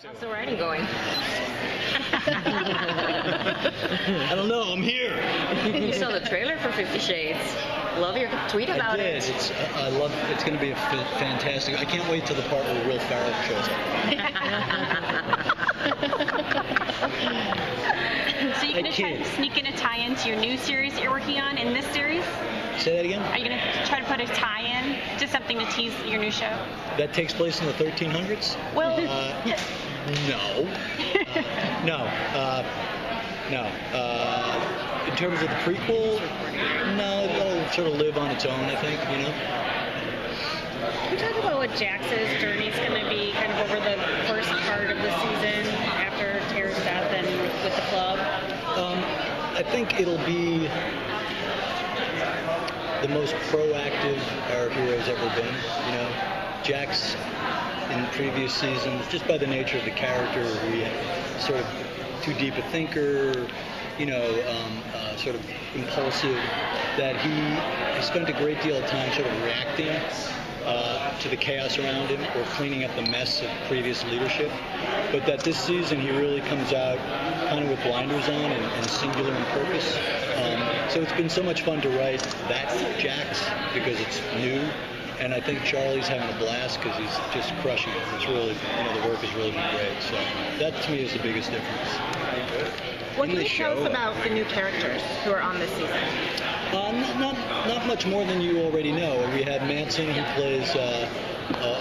How's the writing going? I don't know. I'm here. You saw the trailer for 50 Shades. Love your tweet about it. I love. It's going to be fantastic. I can't wait till the part where Will Ferrell shows up. So you're going to try to sneak in a tie-in to your new series that you're working on in this series? Say that again? Are you going to try to put a tie-in to something to tease your new show? That takes place in the 1300s? Well, no. No. In terms of the prequel, no, it'll sort of live on its own, I think, you know? Can you talk about what Jax's journey is going to be kind of over the first part of the season after Tara's death and with the club? I think it'll be the most proactive our hero's ever been, you know? Jax in previous seasons, just by the nature of the character, he sort of too deep a thinker, you know, sort of impulsive, that he spent a great deal of time sort of reacting to the chaos around him or cleaning up the mess of previous leadership. But that this season he really comes out kind of with blinders on and singular in purpose. So it's been so much fun to write that Jax because it's new. And I think Charlie's having a blast because he's just crushing it. It's really, you know, the work has really been great. So that to me is the biggest difference. What can you tell us about the new characters who are on this season? Not much more than you already know. We have Manson, who plays a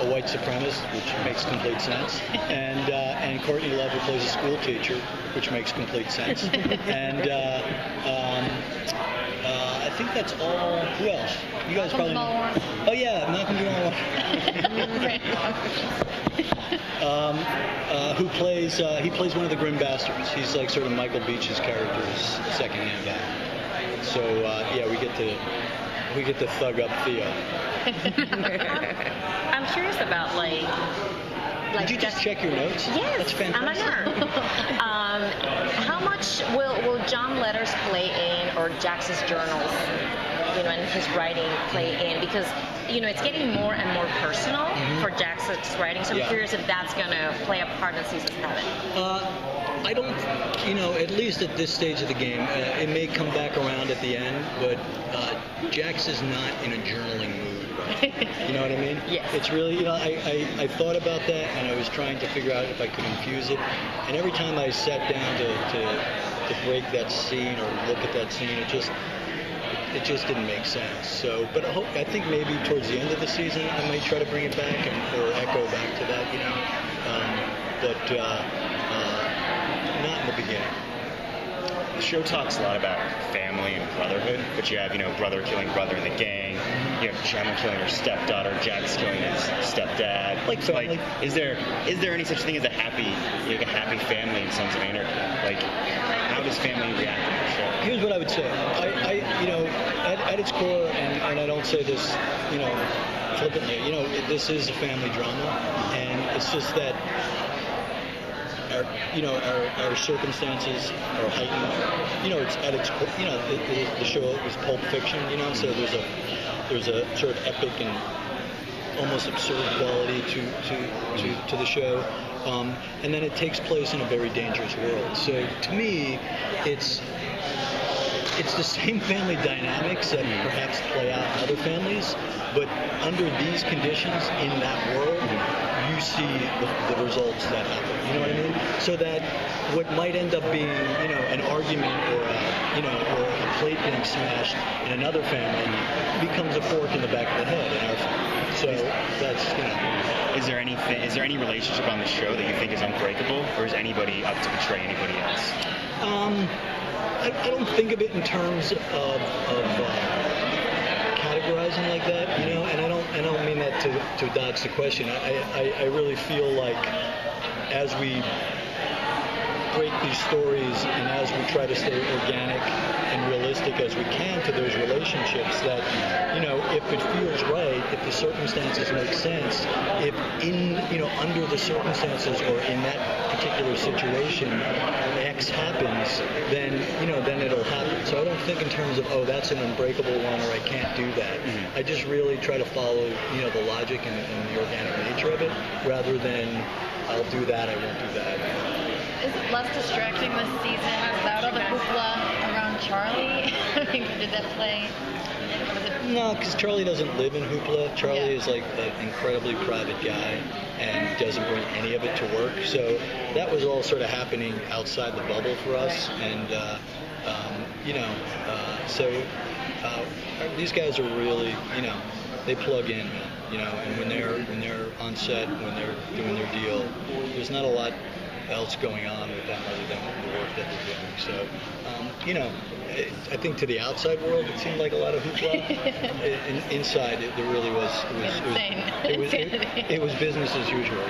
white supremacist, which makes complete sense, and Courtney Love, who plays a school teacher, which makes complete sense. And I think that's all. Who else? You guys probably know. Oh yeah, Malcolm Jamal who plays he plays one of the Grim Bastards. He's like sort of Michael Beach's character's second-hand guy. So yeah, we get to thug up Theo. I'm curious about like Did you just check your notes? Yes, That's fantastic. I'm a nerd. How much will John Letters play in, or Jax's journals, you know, and his writing play in? Because, you know, it's getting more and more personal for Jax's writing, so I'm curious if that's going to play a part in season 7. I don't, you know, at least at this stage of the game, it may come back around at the end, but Jax is not in a journaling mood. You know what I mean? Yes. It's really, you know, I thought about that, and I was trying to figure out if I could infuse it. And every time I sat down to break that scene or look at that scene, it just didn't make sense. So, but I think maybe towards the end of the season, I might try to bring it back or echo back to that, you know. Not in the beginning. The show talks a lot about family and brotherhood, but you have, you know, brother killing brother in the gang. You have Gemma killing her stepdaughter, Jax killing his stepdad. Like family. Like, is there any such thing as a happy family in Sons of Anarchy? Like, how does family react to the show? Here's what I would say. I you know, at its core, and I don't say this, you know, flippantly. You know, this is a family drama, and it's just that. Our circumstances are heightened. You know, it's at its, you know, the show is Pulp Fiction, you know, so there's a sort of epic and almost absurd quality to the show. And then it takes place in a very dangerous world. So to me, it's the same family dynamics that perhaps play out in other families, but under these conditions in that world, you see the results that happen. You know what I mean? So that what might end up being, you know, an argument or a plate being smashed in another family becomes a fork in the back of the head in our family. So that's, you know. Is there any relationship on the show that you think is unbreakable, or is anybody up to betray anybody else? I don't think of it in terms of categorizing like that, you know, and I don't mean that to dodge the question. I really feel like as we break these stories, and as we try to stay organic and realistic as we can to those relationships, that, you know, if it feels right, if the circumstances make sense, if under the circumstances or in that particular situation, X happens, then it'll happen. So I don't think in terms of, oh, that's an unbreakable one, or I can't do that. I just really try to follow, the logic and the organic nature of it, rather than I'll do that, I won't do that. Is it less distracting this season without all the hoopla around Charlie? I mean, did that play? No, because Charlie doesn't live in hoopla. Charlie is like an incredibly private guy and doesn't bring any of it to work. So that was all sort of happening outside the bubble for us. And, these guys are really, they plug in, and when they're on set, when they're doing their deal, there's not a lot else going on with them other than the work that they're doing. So, I think to the outside world it seemed like a lot of hoopla. Inside, there really was. It was business as usual.